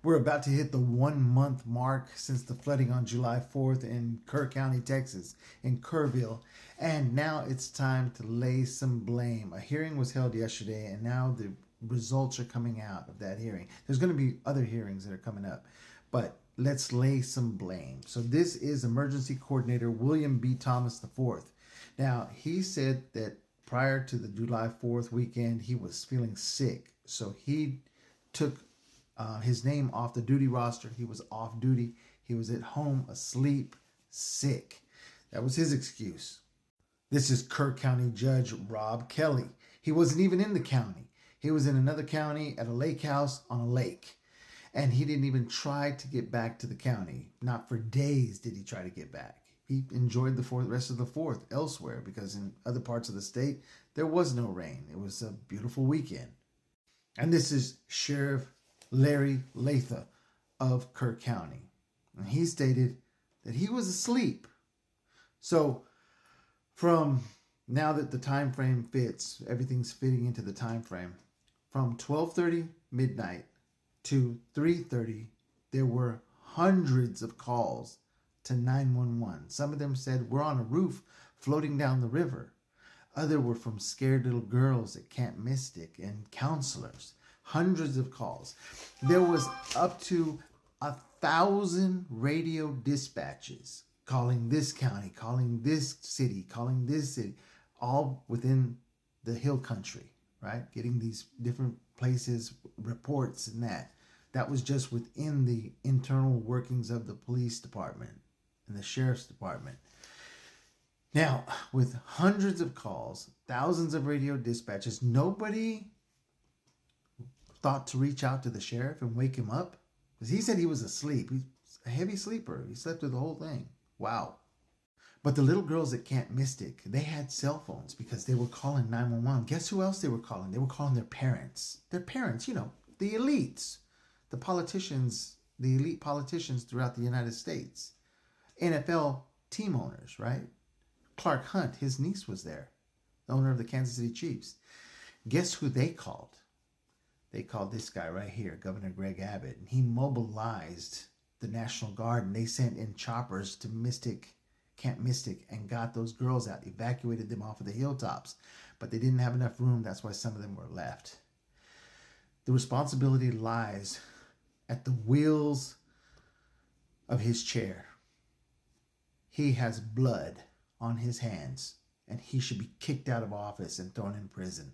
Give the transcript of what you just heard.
We're about to hit the 1 month mark since the flooding on July 4th in Kerr County, Texas, in Kerrville. And now it's time to lay some blame. A hearing was held yesterday, and now the results are coming out of that hearing. There's going to be other hearings that are coming up, but let's lay some blame. So this is Emergency Coordinator William B. Thomas IV. Now, he said that prior to the July 4th weekend, he was feeling sick. So he took his name off the duty roster. He was off duty. He was at home, asleep, sick. That was his excuse. This is Kerr County Judge Rob Kelly. He wasn't even in the county. He was in another county at a lake house on a lake. And he didn't even try to get back to the county. Not for days did he try to get back. He enjoyed the rest of the 4th elsewhere because in other parts of the state, there was no rain. It was a beautiful weekend. And this is Sheriff Larry Latha of Kerr County. And he stated that he was asleep. So from now that the time frame fits, everything's fitting into the time frame, from 12:30 midnight to 3:30, there were hundreds of calls to 911. Some of them said, we're on a roof floating down the river. Other were from scared little girls at Camp Mystic and counselors. Hundreds of calls. There was up to 1,000 radio dispatches calling this county, calling this city, all within the hill country, right? Getting these different places, reports and that. That was just within the internal workings of the police department and the sheriff's department. Now, with hundreds of calls, thousands of radio dispatches, nobody thought to reach out to the sheriff and wake him up? Because he said he was asleep. He's a heavy sleeper. He slept through the whole thing. Wow. But the little girls at Camp Mystic, they had cell phones because they were calling 911. Guess who else they were calling? They were calling their parents. Their parents, the elites, the politicians, the elite politicians throughout the United States. NFL team owners, right? Clark Hunt, his niece was there, the owner of the Kansas City Chiefs. Guess who they called? They called this guy right here, Governor Greg Abbott, and he mobilized the National Guard, and they sent in choppers to Camp Mystic, and got those girls out, evacuated them off of the hilltops. But they didn't have enough room. That's why some of them were left. The responsibility lies at the wheels of his chair. He has blood on his hands, and he should be kicked out of office and thrown in prison.